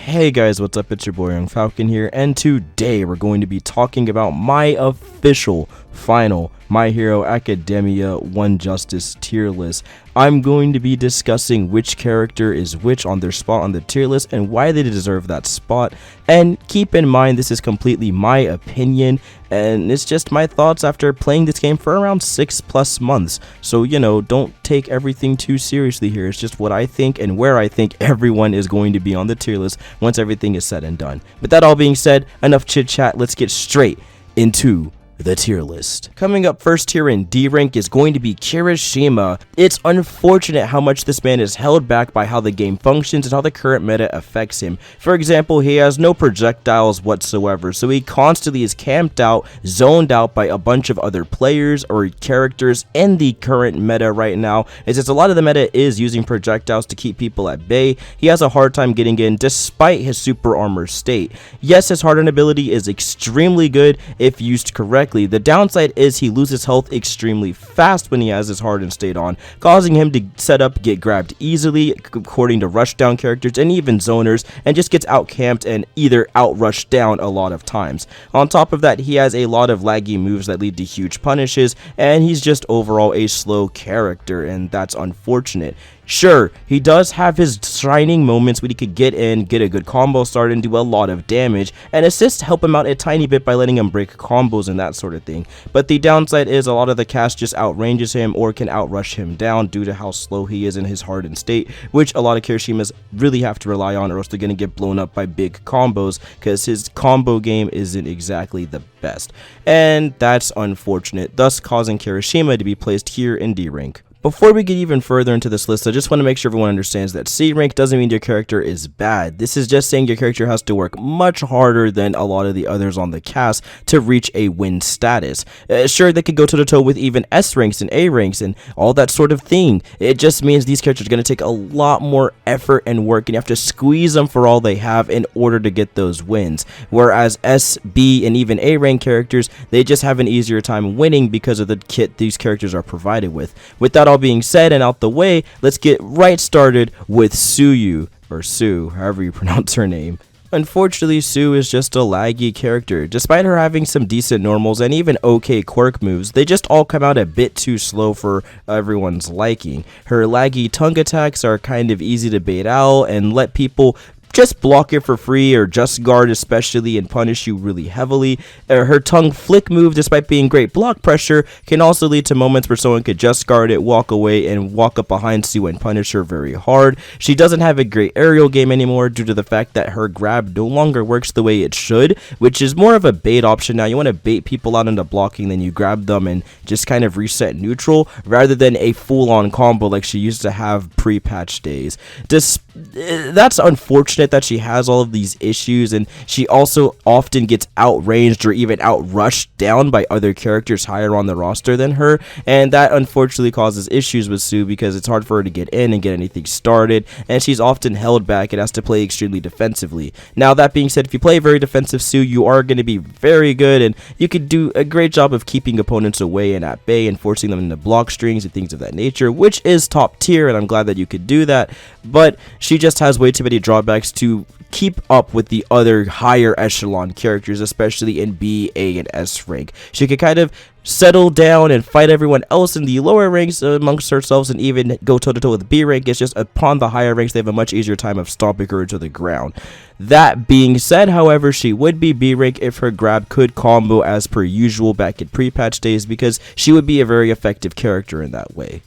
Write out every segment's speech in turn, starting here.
Hey guys, what's up? It's your boy Young Falcon here, and today we're going to be talking about my official final My Hero Academia One Justice tier list. I'm going to be discussing which character is which on their spot on the tier list and why they deserve that spot. And keep in mind, this is completely my opinion and it's just my thoughts after playing this game for around 6+ months. So, don't take everything too seriously here. It's just what I think and where I think everyone is going to be on the tier list once everything is said and done. But that all being said, enough chit chat, let's get straight into the tier list. Coming up first here in D rank is going to be Kirishima. It's unfortunate how much this man is held back by how the game functions and how the current meta affects him. For example, he has no projectiles whatsoever, so he constantly is camped out, zoned out by a bunch of other players or characters in the current meta right now. It's just a lot of the meta is using projectiles to keep people at bay. He has a hard time getting in despite his super armor state. Yes, his hardened ability is extremely good if used correctly. The downside is he loses health extremely fast when he has his hardened state on, causing him to get grabbed easily according to rushdown characters and even zoners, and just gets out-camped and either out-rushed down a lot of times. On top of that, he has a lot of laggy moves that lead to huge punishes, and he's just overall a slow character, and that's unfortunate. Sure, he does have his shining moments when he could get in, get a good combo start, and do a lot of damage, and assists help him out a tiny bit by letting him break combos and that sort of thing. But the downside is a lot of the cast just outranges him or can outrush him down due to how slow he is in his hardened state, which a lot of Kirishimas really have to rely on, or else they're going to get blown up by big combos because his combo game isn't exactly the best. And that's unfortunate, thus causing Kirishima to be placed here in D rank. Before we get even further into this list, I just want to make sure everyone understands that C rank doesn't mean your character is bad. This is just saying your character has to work much harder than a lot of the others on the cast to reach a win status. Sure, they could go toe-to-toe with even S ranks and A ranks and all that sort of thing. It just means these characters are going to take a lot more effort and work, and you have to squeeze them for all they have in order to get those wins. Whereas S, B, and even A rank characters, they just have an easier time winning because of the kit these characters are provided with. With that all being said and out the way, let's get right started with Suyu, or Sue, however you pronounce her name. Unfortunately, Sue is just a laggy character. Despite her having some decent normals and even okay quirk moves, they just all come out a bit too slow for everyone's liking. Her laggy tongue attacks are kind of easy to bait out and let people just block it for free, or just guard especially, and punish you really heavily. Her tongue flick move, despite being great block pressure, can also lead to moments where someone could just guard it, walk away, and walk up behind Sue and punish her very hard. She doesn't have a great aerial game anymore due to the fact that her grab no longer works the way it should, which is more of a bait option now. You want to bait people out into blocking, then you grab them and just kind of reset neutral, rather than a full-on combo like she used to have pre-patch days. That's unfortunate that she has all of these issues, and she also often gets outranged or even outrushed down by other characters higher on the roster than her, and that unfortunately causes issues with Sue because it's hard for her to get in and get anything started, and she's often held back and has to play extremely defensively. Now, that being said, if you play very defensive Sue, you are going to be very good, and you could do a great job of keeping opponents away and at bay and forcing them into block strings and things of that nature, which is top tier, and I'm glad that you could do that. But she just has way too many drawbacks to keep up with the other higher echelon characters, especially in B, A, and S rank. She could kind of settle down and fight everyone else in the lower ranks amongst herself, and even go toe-to-toe with B rank. It's just upon the higher ranks, they have a much easier time of stomping her to the ground. That being said, however, she would be B rank if her grab could combo as per usual back in pre-patch days, because she would be a very effective character in that way.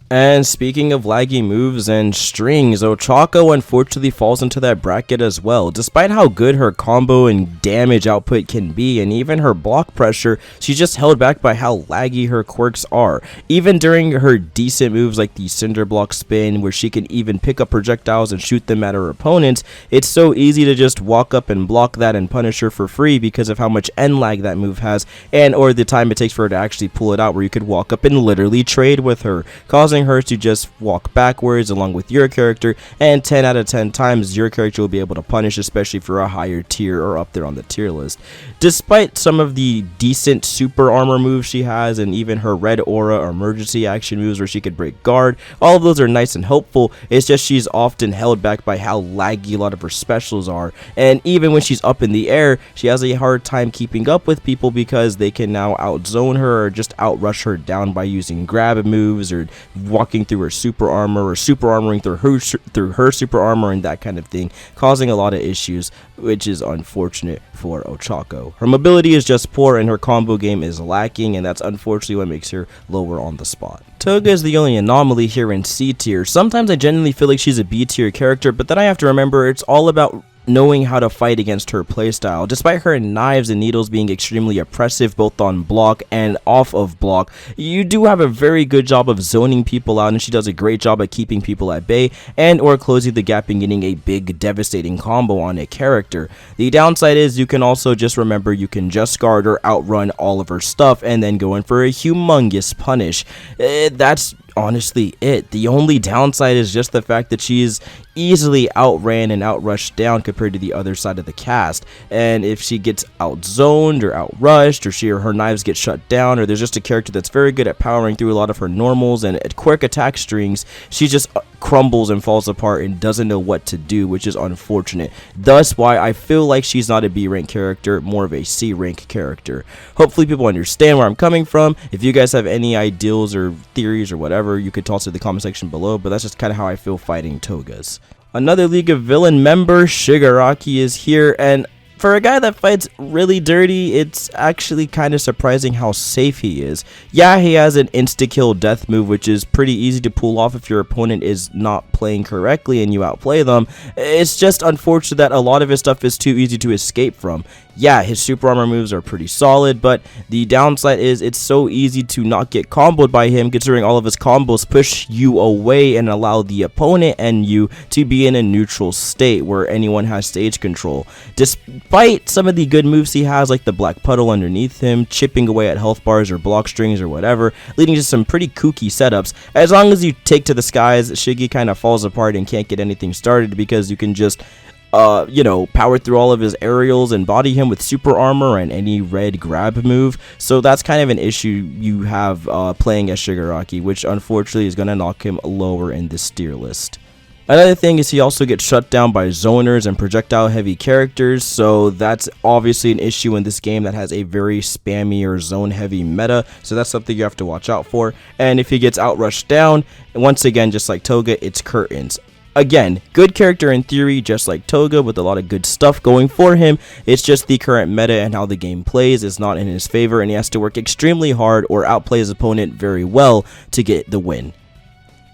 And speaking of laggy moves and strings, Ochako unfortunately falls into that bracket as well. Despite how good her combo and damage output can be, and even her block pressure, she's just held back by how laggy her quirks are. Even during her decent moves like the cinder block spin, where she can even pick up projectiles and shoot them at her opponents, it's so easy to just walk up and block that and punish her for free because of how much end lag that move has, and or the time it takes for her to actually pull it out, where you could walk up and literally trade with her, causing causing her to just walk backwards along with your character, and 10 out of 10 times your character will be able to punish, especially for a higher tier or up there on the tier list. Despite some of the decent super armor moves she has, and even her red aura or emergency action moves where she could break guard, all of those are nice and helpful. It's just she's often held back by how laggy a lot of her specials are, and even when she's up in the air, she has a hard time keeping up with people because they can now outzone her or just outrush her down by using grab moves or walking through her super armor or super armoring through her super armor and that kind of thing, causing a lot of issues, which is unfortunate for Ochako. Her mobility is just poor and her combo game is lacking, and that's unfortunately what makes her lower on the spot. Toga is the only anomaly here in C tier. Sometimes I genuinely feel like she's a B tier character, but then I have to remember it's all about knowing how to fight against her playstyle. Despite her knives and needles being extremely oppressive both on block and off of block, you do have a very good job of zoning people out, and she does a great job at keeping people at bay and or closing the gap and getting a big devastating combo on a character. The downside is you can also just remember you can just guard or outrun all of her stuff and then go in for a humongous punish. That's honestly it. The only downside is just the fact that she is easily outran and outrushed down compared to the other side of the cast, and if she gets outzoned or outrushed, or her knives get shut down, or there's just a character that's very good at powering through a lot of her normals and at quick attack strings, she just crumbles and falls apart and doesn't know what to do, which is unfortunate. Thus why I feel like she's not a B rank character, more of a C rank character. Hopefully people understand where I'm coming from. If you guys have any ideals or theories or whatever, you could toss it in the comment section below, but that's just kind of how I feel fighting Togas. Another League of Villain member, Shigaraki, is here, and for a guy that fights really dirty, it's actually kind of surprising how safe he is. Yeah, he has an insta-kill death move, which is pretty easy to pull off if your opponent is not playing correctly and you outplay them. It's just unfortunate that a lot of his stuff is too easy to escape from. Yeah, his super armor moves are pretty solid, but the downside is it's so easy to not get comboed by him, considering all of his combos push you away and allow the opponent and you to be in a neutral state where anyone has stage control. Despite some of the good moves he has, like the black puddle underneath him, chipping away at health bars or block strings or whatever, leading to some pretty kooky setups, as long as you take to the skies, Shiggy kind of falls apart and can't get anything started because you can just power through all of his aerials and body him with super armor and any red grab move. So that's kind of an issue you have playing as Shigaraki, which unfortunately is going to knock him lower in this tier list. Another thing is he also gets shut down by zoners and projectile heavy characters, so that's obviously an issue in this game that has a very spammy or zone heavy meta, so that's something you have to watch out for. And if he gets outrushed down, once again, just like Toga, it's curtains. Again, good character in theory, just like Toga, with a lot of good stuff going for him. It's just the current meta and how the game plays is not in his favor, and he has to work extremely hard or outplay his opponent very well to get the win.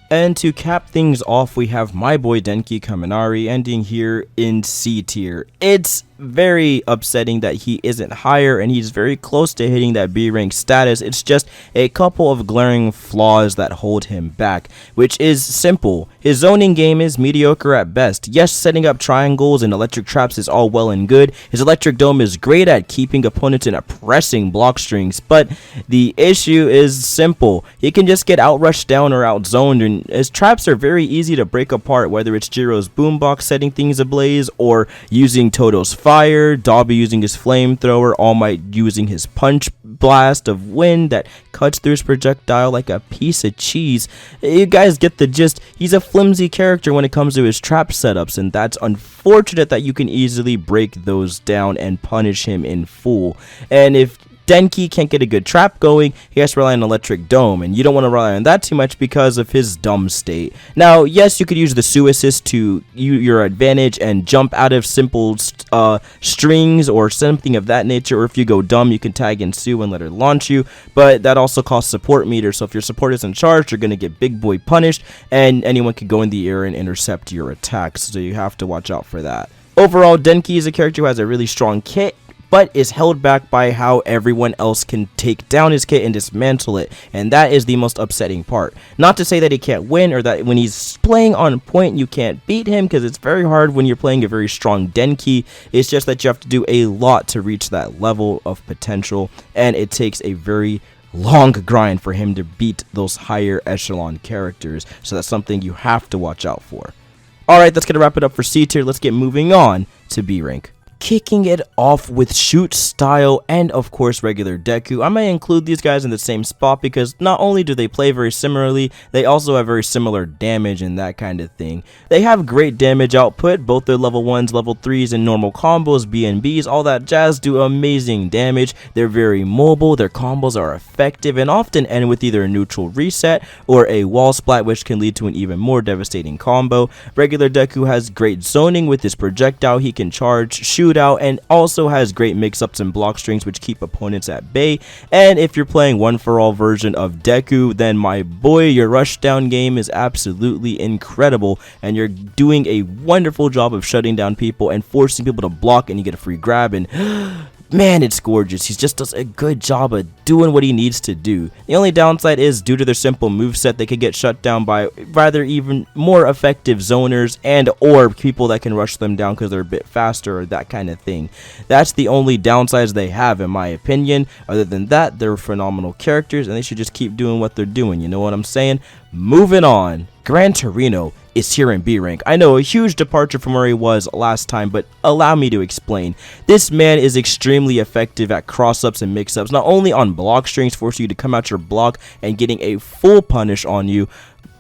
And to cap things off, we have my boy Denki Kaminari ending here in C tier. It's very upsetting that he isn't higher, and he's very close to hitting that B rank status. It's just a couple of glaring flaws that hold him back, which is simple. His zoning game is mediocre at best. Yes, setting up triangles and electric traps is all well and good. His electric dome is great at keeping opponents in oppressing block strings, but the issue is simple. He can just get outrushed down or outzoned, and his traps are very easy to break apart, whether it's Jiro's boombox setting things ablaze or using Toto's fire, Dobby using his flamethrower, All Might using his punch blast of wind that cuts through his projectile like a piece of cheese. You guys get the gist. He's a flimsy character when it comes to his trap setups, and that's unfortunate that you can easily break those down and punish him in full. And if Denki can't get a good trap going, he has to rely on Electric Dome, and you don't want to rely on that too much because of his dumb state. Now, yes, you could use the Sue Assist to your advantage and jump out of simple strings or something of that nature, or if you go dumb, you can tag in Sue and let her launch you, but that also costs support meter, so if your support isn't charged, you're going to get big boy punished, and anyone can go in the air and intercept your attacks, so you have to watch out for that. Overall, Denki is a character who has a really strong kit, but is held back by how everyone else can take down his kit and dismantle it, and that is the most upsetting part. Not to say that he can't win or that when he's playing on point you can't beat him, because it's very hard when you're playing a very strong Denki. It's just that you have to do a lot to reach that level of potential, and it takes a very long grind for him to beat those higher echelon characters, so that's something you have to watch out for. Alright, that's going to wrap it up for C tier. Let's get moving on to B rank. Kicking it off with shoot style and of course regular Deku. I may include these guys in the same spot because not only do they play very similarly, they also have very similar damage and that kind of thing. They have great damage output, both their level 1s, level 3s, and normal combos, BNBs, all that jazz do amazing damage. They're very mobile, their combos are effective and often end with either a neutral reset or a wall splat, which can lead to an even more devastating combo. Regular Deku has great zoning with his projectile, he can charge, shoot out, and also has great mix-ups and block strings which keep opponents at bay. And if you're playing one for all version of Deku, then my boy, your rushdown game is absolutely incredible and you're doing a wonderful job of shutting down people and forcing people to block, and you get a free grab, and man, it's gorgeous. He just does a good job of doing what he needs to do. The only downside is due to their simple moveset, they could get shut down by rather even more effective zoners and or people that can rush them down because they're a bit faster or that kind of thing. That's the only downsides they have in my opinion. Other than that, they're phenomenal characters and they should just keep doing what they're doing. You know what I'm saying? Moving on. Gran Torino is here in B rank. I know, a huge departure from where he was last time, but allow me to explain. This man is extremely effective at cross-ups and mix-ups, not only on block strings, forcing you to come out your block and getting a full punish on you,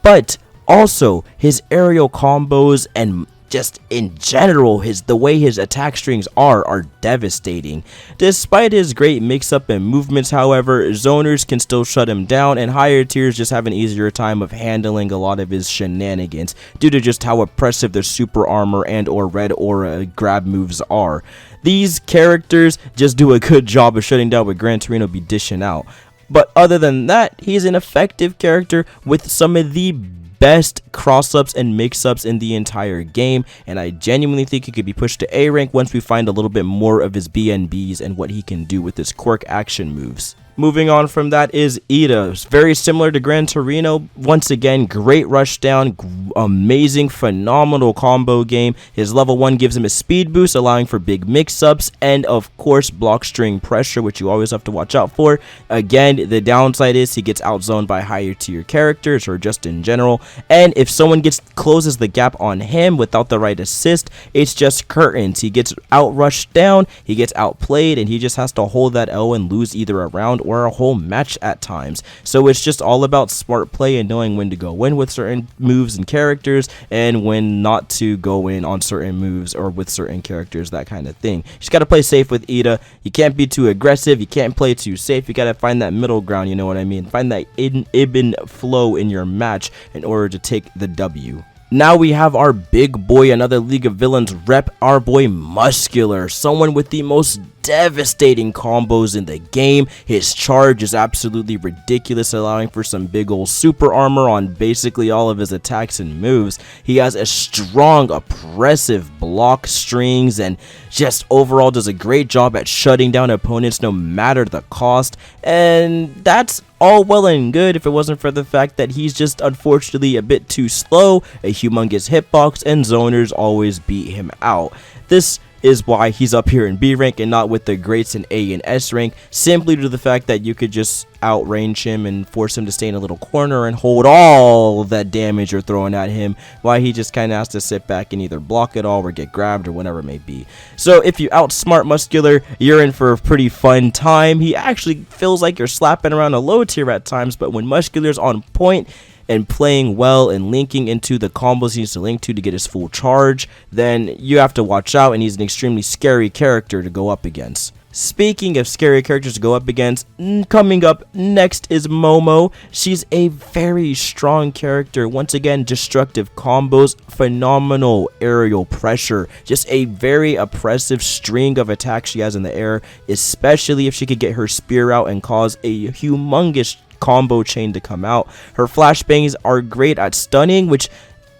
but also his aerial combos and just in general, the way his attack strings are devastating. Despite his great mix-up and movements, however, zoners can still shut him down, and higher tiers just have an easier time of handling a lot of his shenanigans due to just how oppressive their super armor and or red aura grab moves are. These characters just do a good job of shutting down what Gran Torino be dishing out. But other than that, he's an effective character with some of the best cross-ups and mix-ups in the entire game, and I genuinely think he could be pushed to A rank once we find a little bit more of his BNBs and what he can do with his quirk action moves. Moving on from that is Ida. Very similar to Gran Torino. Once again, great rushdown, amazing, phenomenal combo game. His level 1 gives him a speed boost, allowing for big mix-ups, and of course, block string pressure, which you always have to watch out for. Again, the downside is he gets outzoned by higher tier characters, or just in general, and if someone closes the gap on him without the right assist, it's just curtains. He gets outrushed down, he gets outplayed, and he just has to hold that L and lose either a round or a whole match at times. So it's just all about smart play and knowing when to go in with certain moves and characters and when not to go in on certain moves or with certain characters, that kind of thing. You just got to play safe with Ida. You can't be too aggressive, you can't play too safe, you got to find that middle ground, you know what I mean? Find that even flow in your match in order to take the W. Now we have our big boy, another League of Villains rep, our boy Muscular, someone with the most devastating combos in the game. His charge is absolutely ridiculous, allowing for some big old super armor on basically all of his attacks and moves. He has a strong, oppressive block strings and just overall does a great job at shutting down opponents no matter the cost, and that's all well and good if it wasn't for the fact that he's just unfortunately a bit too slow, a humongous hitbox, and zoners always beat him out. This is why he's up here in B rank and not with the greats in A and S rank, simply due to the fact that you could just outrange him and force him to stay in a little corner and hold all that damage you're throwing at him, while he just kind of has to sit back and either block it all or get grabbed or whatever it may be. So if you outsmart Muscular, you're in for a pretty fun time. He actually feels like you're slapping around a low tier at times, but when Muscular's on point and playing well and linking into the combos he needs to link to get his full charge, then you have to watch out, and he's an extremely scary character to go up against. Speaking of scary characters to go up against, coming up next is Momo. She's a very strong character. Once again, destructive combos, phenomenal aerial pressure, just a very oppressive string of attacks she has in the air, especially if she could get her spear out and cause a humongous combo chain to come out. Her flashbangs are great at stunning, which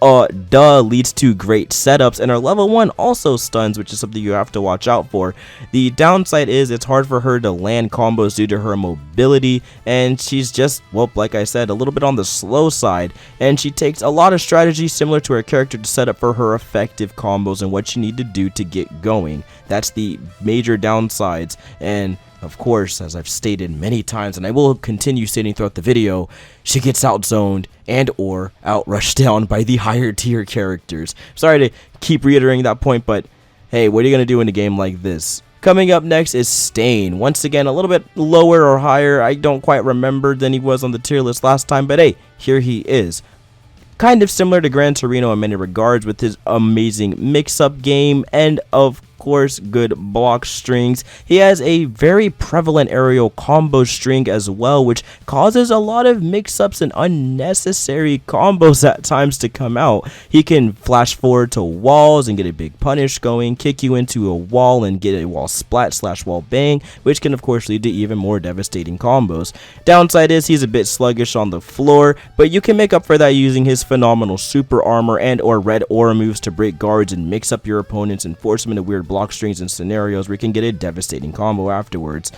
leads to great setups, and her level 1 also stuns, which is something you have to watch out for. The downside is it's hard for her to land combos due to her mobility, and she's just, well, like I said, a little bit on the slow side, and she takes a lot of strategy similar to her character to set up for her effective combos and what you need to do to get going. That's the major downsides, and of course, as I've stated many times, and I will continue stating throughout the video, she gets outzoned and or outrushed down by the higher tier characters. Sorry to keep reiterating that point, but hey, what are you going to do in a game like this? Coming up next is Stain. Once again, a little bit lower or higher. I don't quite remember than he was on the tier list last time, but hey, here he is. Kind of similar to Gran Torino in many regards with his amazing mix-up game and, of course, good block strings. He has a very prevalent aerial combo string as well, which causes a lot of mix-ups and unnecessary combos at times to come out. He can flash forward to walls and get a big punish going, kick you into a wall and get a wall splat / wall bang, which can of course lead to even more devastating combos. Downside is he's a bit sluggish on the floor, but you can make up for that using his phenomenal super armor and or red aura moves to break guards and mix up your opponents and force them into weird block strings and scenarios where you can get a devastating combo afterwards.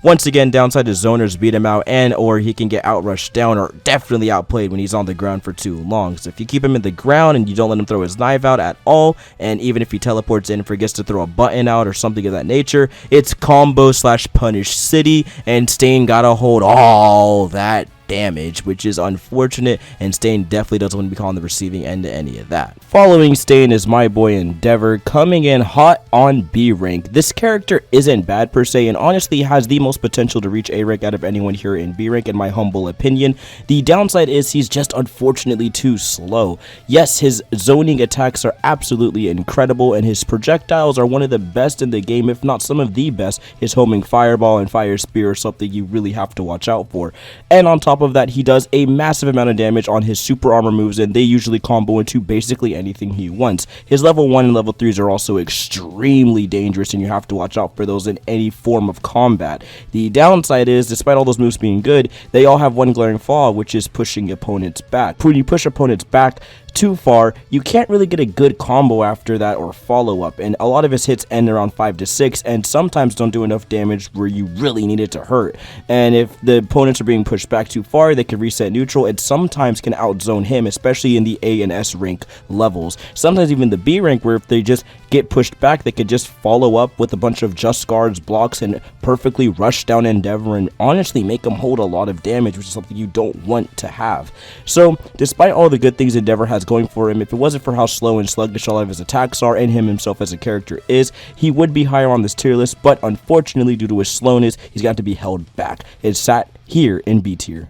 Once again, downside is zoners beat him out and or he can get outrushed down or definitely outplayed when he's on the ground for too long. So if you keep him in the ground and you don't let him throw his knife out at all, and even if he teleports in and forgets to throw a button out or something of that nature, it's combo / punish city, and Stain gotta hold all that damage, which is unfortunate, and Stain definitely doesn't want to be on the receiving end to any of that. Following Stain is my boy Endeavor, coming in hot on B rank. This character isn't bad per se, and honestly has the most potential to reach A rank out of anyone here in B rank in my humble opinion. The downside is he's just unfortunately too slow. Yes, his zoning attacks are absolutely incredible, and his projectiles are one of the best in the game, if not some of the best. His homing fireball and fire spear are something you really have to watch out for. And on top of that, he does a massive amount of damage on his super armor moves, and they usually combo into basically anything he wants. His level 1 and level 3s are also extremely dangerous, and you have to watch out for those in any form of combat. The downside is, despite all those moves being good, they all have one glaring flaw, which is pushing opponents back. When you push opponents back too far, you can't really get a good combo after that or follow up, and a lot of his hits end around 5 to 6 and sometimes don't do enough damage where you really need it to hurt. And if the opponents are being pushed back too far, they can reset neutral and sometimes can outzone him, especially in the A and S rank levels. Sometimes even the B rank, where if they just get pushed back, they could just follow up with a bunch of just guards blocks and perfectly rush down Endeavor and honestly make him hold a lot of damage, which is something you don't want to have. So despite all the good things Endeavor has going for him, if it wasn't for how slow and sluggish all of his attacks are and him himself as a character is, he would be higher on this tier list, but unfortunately due to his slowness, he's got to be held back. It's sat here in B tier.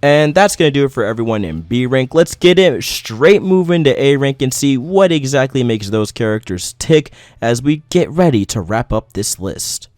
And that's going to do it for everyone in B rank. Let's get it straight moving to A rank and see what exactly makes those characters tick as we get ready to wrap up this list.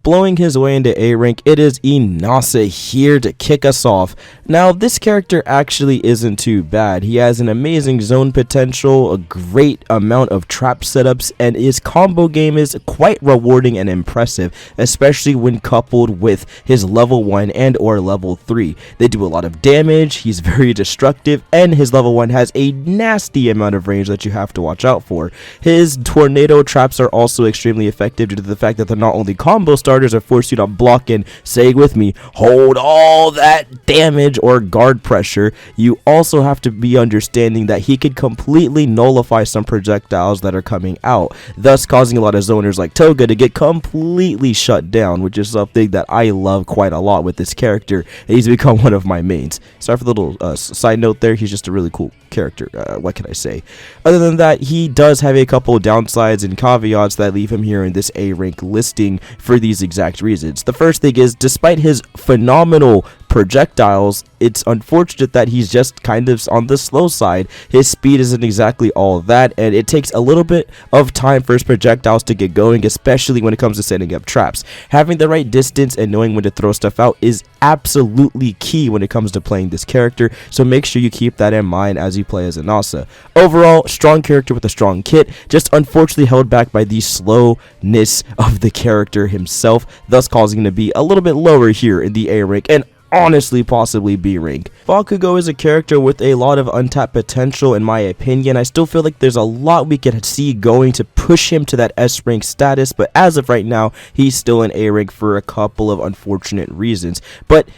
Blowing his way into A rank, it is Inasa here to kick us off. Now, this character actually isn't too bad. He has an amazing zone potential, a great amount of trap setups, and his combo game is quite rewarding and impressive, especially when coupled with his level 1 and or level 3. They do a lot of damage, he's very destructive, and his level 1 has a nasty amount of range that you have to watch out for. His tornado traps are also extremely effective due to the fact that they're not only combo starters or force you to block and, say with me, hold all that damage or guard pressure. You also have to be understanding that he could completely nullify some projectiles that are coming out, thus causing a lot of zoners like Toga to get completely shut down, which is something that I love quite a lot with this character, and he's become one of my mains. Sorry for the little side note there, he's just a really cool character. What can I say? Other than that, he does have a couple of downsides and caveats that leave him here in this A rank listing for these exact reasons. The first thing is, despite his phenomenal projectiles, it's unfortunate that he's just kind of on the slow side. His speed isn't exactly all that, and it takes a little bit of time for his projectiles to get going, especially when it comes to setting up traps. Having the right distance and knowing when to throw stuff out is absolutely key when it comes to playing this character, so make sure you keep that in mind as you play as Inasa. Overall, strong character with a strong kit, just unfortunately held back by the slowness of the character himself, thus causing him to be a little bit lower here in the A rank, and honestly possibly B rank. Bakugo is a character with a lot of untapped potential in my opinion. I still feel like there's a lot we could see going to push him to that S rank status, but as of right now, he's still in A rank for a couple of unfortunate reasons. But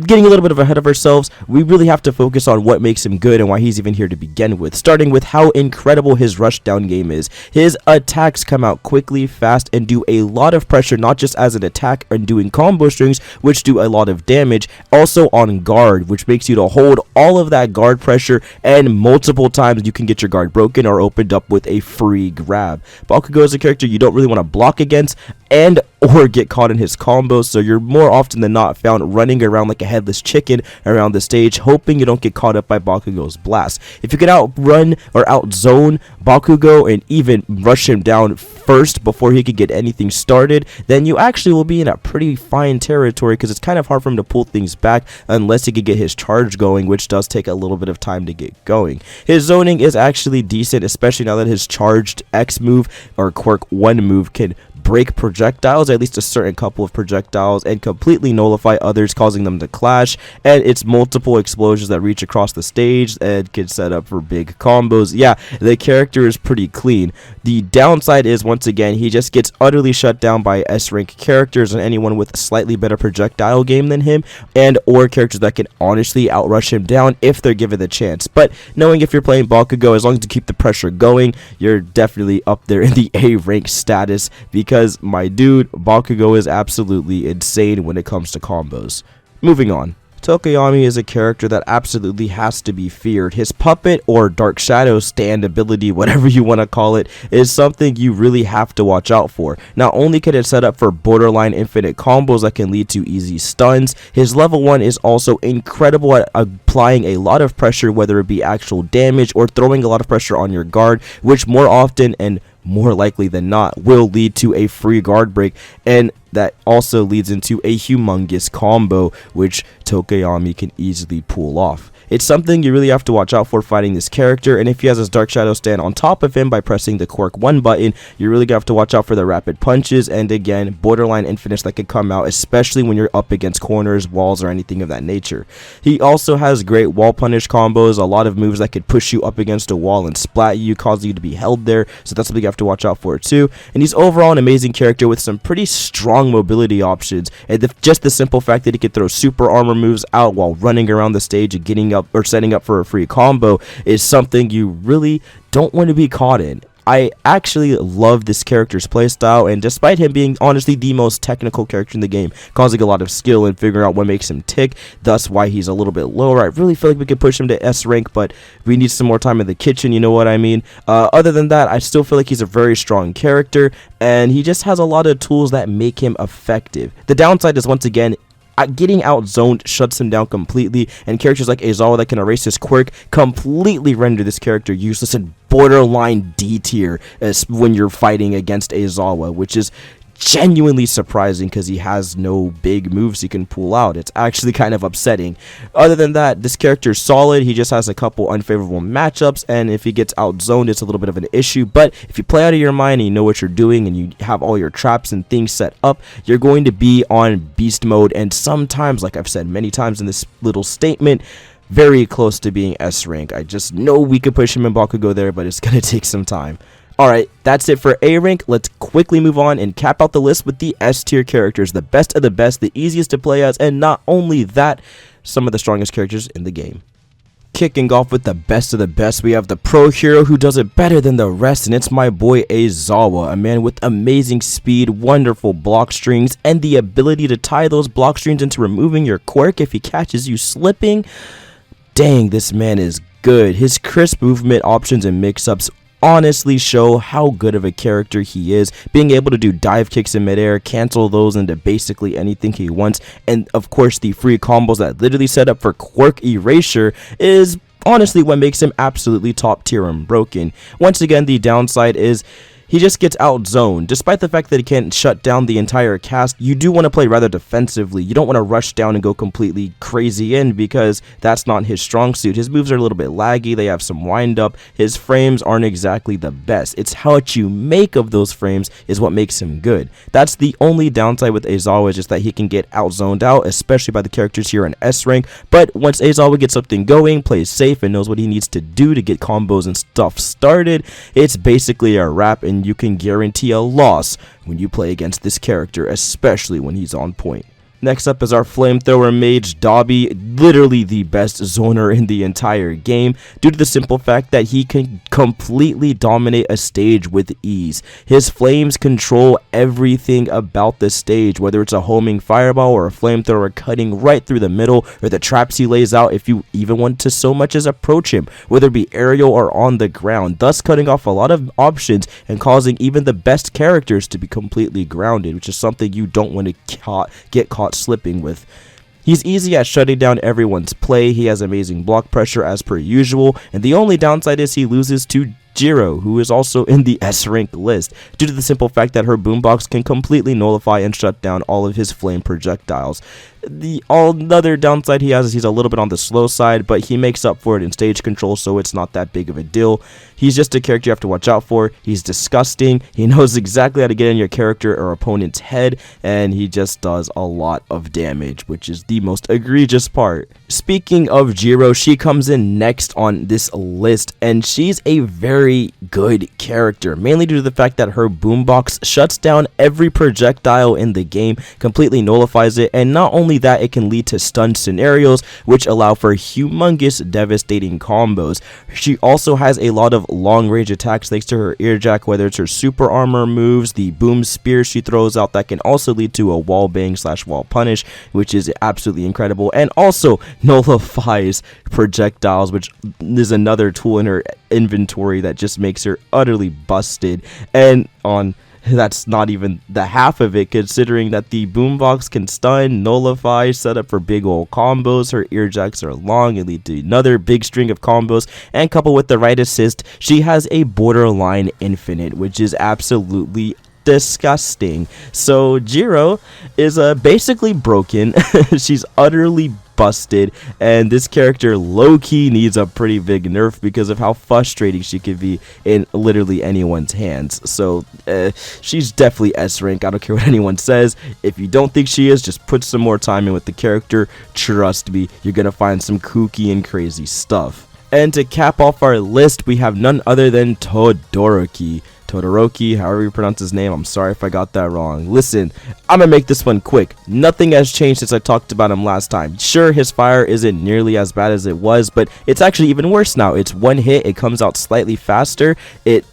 getting a little bit ahead of ourselves, we really have to focus on what makes him good and why he's even here to begin with, starting with how incredible his rushdown game is. His attacks come out quickly, fast, and do a lot of pressure, not just as an attack and doing combo strings, which do a lot of damage, also on guard, which makes you to hold all of that guard pressure, and multiple times you can get your guard broken or opened up with a free grab. Bakugo is a character you don't really want to block against and or get caught in his combos, so you're more often than not found running around like a headless chicken around the stage, hoping you don't get caught up by Bakugo's blast. If you can outrun or outzone Bakugo and even rush him down first before he could get anything started, then you actually will be in a pretty fine territory, because it's kind of hard for him to pull things back unless he could get his charge going, which does take a little bit of time to get going. His zoning is actually decent, especially now that his charged X move or quirk 1 move can break projectiles, at least a certain couple of projectiles, and completely nullify others, causing them to clash, and it's multiple explosions that reach across the stage and can set up for big combos. Yeah, the character is pretty clean. The downside is, once again, he just gets utterly shut down by S-rank characters and anyone with a slightly better projectile game than him, and or characters that can honestly outrush him down if they're given the chance. But knowing if you're playing Bakugo, as long as you keep the pressure going, you're definitely up there in the A-rank status, because my dude, Bakugo is absolutely insane when it comes to combos. Moving on. Tokoyami is a character that absolutely has to be feared. His puppet or dark shadow stand ability, whatever you want to call it, is something you really have to watch out for. Not only can it set up for borderline infinite combos that can lead to easy stuns, his level 1 is also incredible at applying a lot of pressure, whether it be actual damage or throwing a lot of pressure on your guard, which more often and more likely than not will lead to a free guard break, and that also leads into a humongous combo, which Tokoyami can easily pull off. It's something you really have to watch out for fighting this character, and if he has his Dark Shadow stand on top of him by pressing the Quirk 1 button, you're really going to have to watch out for the rapid punches, and again, borderline infinites that could come out, especially when you're up against corners, walls, or anything of that nature. He also has great wall punish combos, a lot of moves that could push you up against a wall and splat you, causing you to be held there, so that's something you have to watch out for too. And he's overall an amazing character with some pretty strong mobility options, and just the simple fact that he can throw super armor moves out while running around the stage and getting up or setting up for a free combo is something you really don't want to be caught in. I actually love this character's playstyle, and despite him being honestly the most technical character in the game, causing a lot of skill in figuring out what makes him tick, thus why he's a little bit lower, I really feel like we could push him to S rank, but we need some more time in the kitchen, you know what I mean? Other than that, I still feel like he's a very strong character, and he just has a lot of tools that make him effective. The downside is, once again, getting outzoned shuts him down completely, and characters like Aizawa that can erase his quirk completely render this character useless and borderline D tier as when you're fighting against Aizawa, which is genuinely surprising because he has no big moves he can pull out. It's actually kind of upsetting. Other than that, this character is solid. He just has a couple unfavorable matchups, and if he gets outzoned, it's a little bit of an issue. But if you play out of your mind and you know what you're doing and you have all your traps and things set up, you're going to be on beast mode, and sometimes, like I've said many times in this little statement, very close to being S rank. I just know we could push him in Bakugo there, but it's going to take some time. Alright, that's it for A rank. Let's quickly move on and cap out the list with the S tier characters, the best of the best, the easiest to play as, and not only that, some of the strongest characters in the game. Kicking off with the best of the best, we have the pro hero who does it better than the rest, and it's my boy Aizawa, a man with amazing speed, wonderful block strings, and the ability to tie those block strings into removing your quirk if he catches you slipping. Dang, this man is good. His crisp movement options and mix-ups honestly show how good of a character he is, being able to do dive kicks in midair, cancel those into basically anything he wants, and of course the free combos that literally set up for quirk erasure is honestly what makes him absolutely top tier and broken. Once again, the downside is he just gets outzoned. Despite the fact that he can't shut down the entire cast, you do want to play rather defensively. You don't want to rush down and go completely crazy in, because that's not his strong suit. His moves are a little bit laggy, they have some wind up, his frames aren't exactly the best. It's how what you make of those frames is what makes him good. That's the only downside with Aizawa, is just that he can get outzoned out, especially by the characters here in S rank. But once Aizawa gets something going, plays safe, and knows what he needs to do to get combos and stuff started, it's basically a wrap, and you can guarantee a loss when you play against this character, especially when he's on point. Next up is our flamethrower mage, Dobby, literally the best zoner in the entire game, due to the simple fact that he can completely dominate a stage with ease. His flames control everything about the stage, whether it's a homing fireball or a flamethrower cutting right through the middle, or the traps he lays out if you even want to so much as approach him, whether it be aerial or on the ground, thus cutting off a lot of options and causing even the best characters to be completely grounded, which is something you don't want to get caught slipping with. He's easy at shutting down everyone's play. He has amazing block pressure as per usual, and the only downside is he loses to Jiro, who is also in the S rank list, due to the simple fact that her boombox can completely nullify and shut down all of his flame projectiles. The another downside he has is he's a little bit on the slow side, but he makes up for it in stage control, so it's not that big of a deal. He's just a character you have to watch out for. He's disgusting. He knows exactly how to get in your character or opponent's head, and he just does a lot of damage, which is the most egregious part. Speaking of Jiro, she comes in next on this list, and she's a very good character, mainly due to the fact that her boombox shuts down every projectile in the game, completely nullifies it, and not only that, it can lead to stun scenarios, which allow for humongous devastating combos. She also has a lot of long range attacks thanks to her earjack, whether it's her super armor moves, the boom spear she throws out that can also lead to a wall bang / wall punish, which is absolutely incredible, and also nullifies projectiles, which is another tool in her inventory that just makes her utterly busted. And that's not even the half of it, considering that the boombox can stun, nullify, set up for big old combos. Her earjacks are long and lead to another big string of combos, and coupled with the right assist, she has a borderline infinite, which is absolutely disgusting. So Jiro is basically broken. She's utterly busted, and this character low-key needs a pretty big nerf because of how frustrating she could be in literally anyone's hands. So she's definitely S rank. I don't care what anyone says. If you don't think she is, just put some more time in with the character. Trust me, you're gonna find some kooky and crazy stuff. And to cap off our list, we have none other than Todoroki, however you pronounce his name. I'm sorry if I got that wrong. Listen, I'm gonna make this one quick. Nothing has changed since I talked about him last time. Sure, his fire isn't nearly as bad as it was, but it's actually even worse now. It's one hit, it comes out slightly faster. It's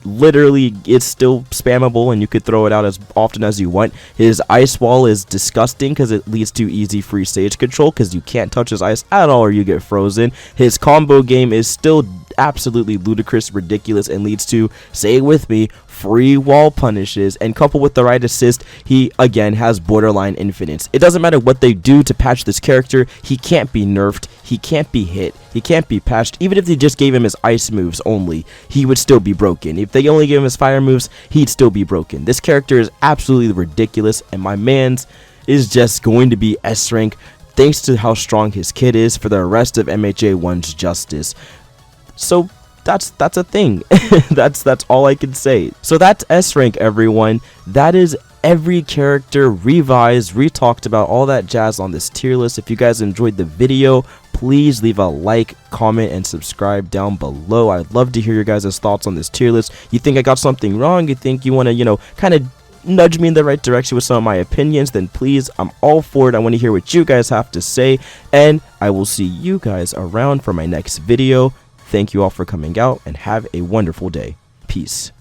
still spammable, and you could throw it out as often as you want. His ice wall is disgusting because it leads to easy free stage control, because you can't touch his ice at all or you get frozen. His combo game is still absolutely ludicrous, ridiculous, and leads to, say it with me, free wall punishes, and coupled with the right assist, he again has borderline infinites. It doesn't matter what they do to patch this character, he can't be nerfed, he can't be hit, he can't be patched. Even if they just gave him his ice moves only, he would still be broken. If they only gave him his fire moves, he'd still be broken. This character is absolutely ridiculous, and my man's is just going to be S rank thanks to how strong his kit is for the rest of MHA1's Justice. So that's a thing. that's all I can say. So that's S rank, everyone. That is every character revised, re-talked about, all that jazz on this tier list. If you guys enjoyed the video, please leave a like, comment, and subscribe down below. I'd love to hear your guys' thoughts on this tier list. You think I got something wrong? You think you want to, kind of nudge me in the right direction with some of my opinions? Then please, I'm all for it. I want to hear what you guys have to say, and I will see you guys around for my next video. Thank you all for coming out, and have a wonderful day. Peace.